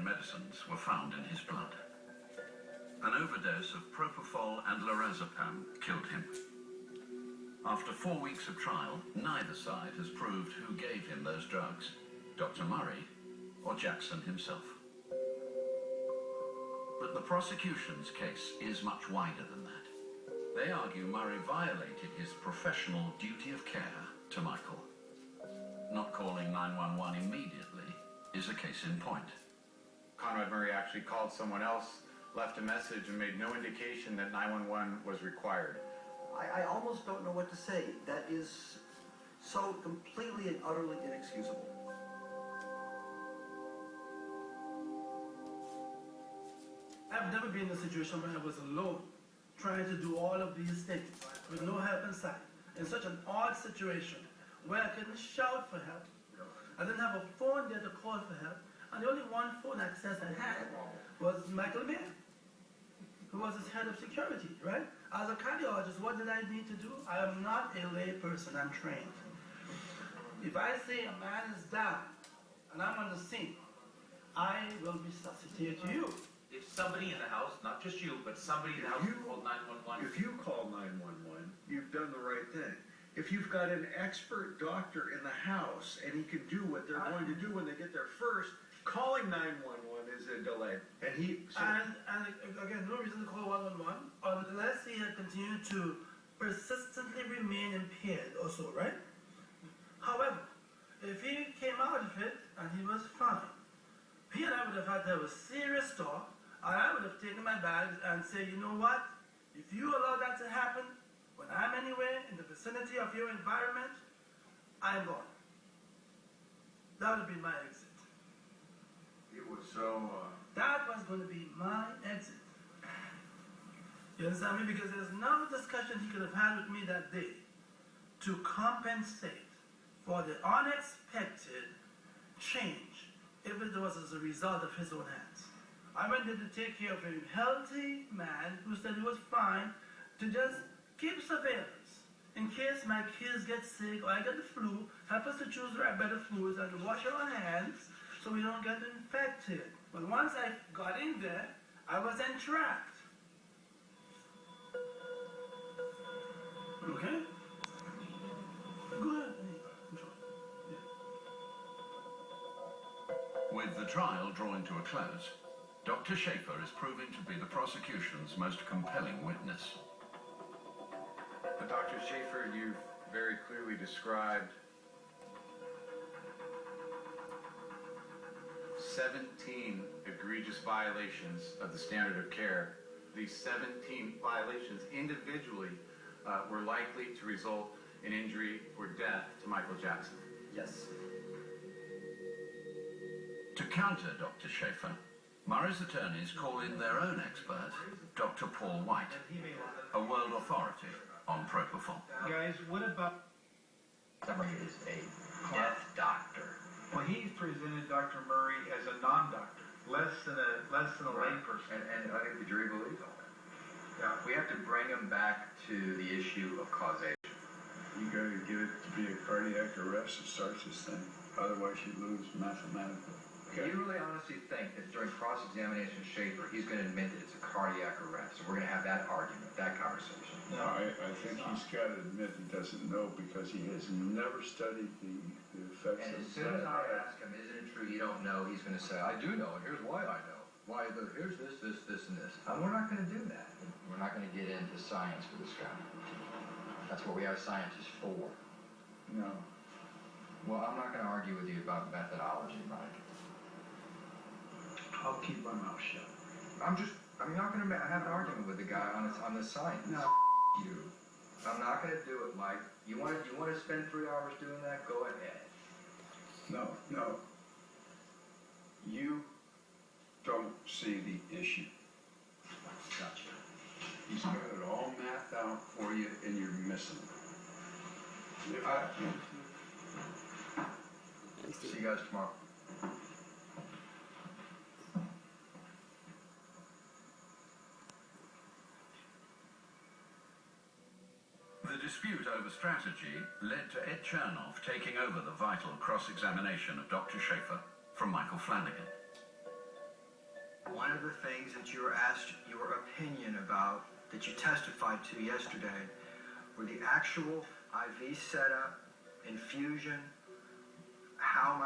prescription medicines were found in his blood. An overdose of propofol and lorazepam killed him. After 4 weeks of trial, neither side has proved who gave him those drugs, Dr. Murray or Jackson himself. But the prosecution's case is much wider than that. They argue Murray violated his professional duty of care to Michael. Not calling 911 immediately is a case in point. Conrad Murray actually called someone else, left a message, and made no indication that 911 was required. I almost don't know what to say. That is so completely and utterly inexcusable. I've never been in a situation where I was alone, trying to do all of these things, with no help in sight, in such an odd situation, where I couldn't shout for help. I didn't have a phone there to call for help, and the only one phone access I had was Michael Mayer, who was his head of security, right? As a cardiologist, what did I need to do? I am not a lay person, I'm trained. If I say a man is down, and I'm on the scene, I will resuscitate you. If somebody in the house, not just you, but somebody in the house called 911. If you call 911, you've done the right thing. If you've got an expert doctor in the house and he can do what they're going to do when they get there first, calling 911 is a delay. And again, no reason to call 111 unless he had continued to persistently remain impaired or so, right? However, if he came out of it and he was fine, he and I would have had to have a serious talk, and I would have taken my bags and said, you know what? If you allow that to happen, when I'm anywhere in the vicinity of your environment, I'm gone. That would have been my exit. it was so... That was going to be my exit. You understand me? Because there's no discussion he could have had with me that day to compensate for the unexpected change if it was as a result of his own hands. I went there to take care of a healthy man who said he was fine, to just keep surveillance in case my kids get sick or I get the flu. Help us to choose the right better fluids and to wash our hands so we don't get infected. But once I got in there, I was entrapped. Okay? Go ahead. With the trial drawing to a close, Dr. Schaefer is proving to be the prosecution's most compelling witness. Dr. Schaefer, you've very clearly described 17 egregious violations of the standard of care. These 17 violations individually were likely to result in injury or death to Michael Jackson. Yes. To counter Dr. Schaefer, Murray's attorneys call in their own expert, Dr. Paul White, a world authority on propofol. Guys, what about... Murray is a death doctor. Well, he's presented Dr. Murray as a non-doctor, less than a layperson. And I think the jury believes all that. Yeah. We have to bring him back to the issue of causation. You got to get it to be a cardiac arrest that starts this thing. Otherwise, you lose mathematically. Do you really honestly think that during cross-examination of Schaefer, he's going to admit that it's a cardiac arrest? So we're going to have that argument, that conversation. No, I think he's got to admit he doesn't know because he has never studied the effects And of as soon as I ask him, isn't it true you don't know, he's going to say, I do know, and here's why I know. Here's this, and this. And we're not going to do that. We're not going to get into science with this guy. That's what we are scientists for. No. Well, I'm not going to argue with you about methodology, Mike. I'll keep my mouth shut. I'm not going to have an argument with the guy on the science. No. You. I'm not going to do it, Mike. You want to spend 3 hours doing that? Go ahead. No. You don't see the issue. Gotcha. He's got it all mapped out for you, and you're missing it. See you guys tomorrow. The dispute over strategy led to Ed Chernoff taking over the vital cross-examination of Dr. Schaefer from Michael Flanagan. one of the things that you were asked your opinion about, that you testified to yesterday, were the actual IV setup, infusion, how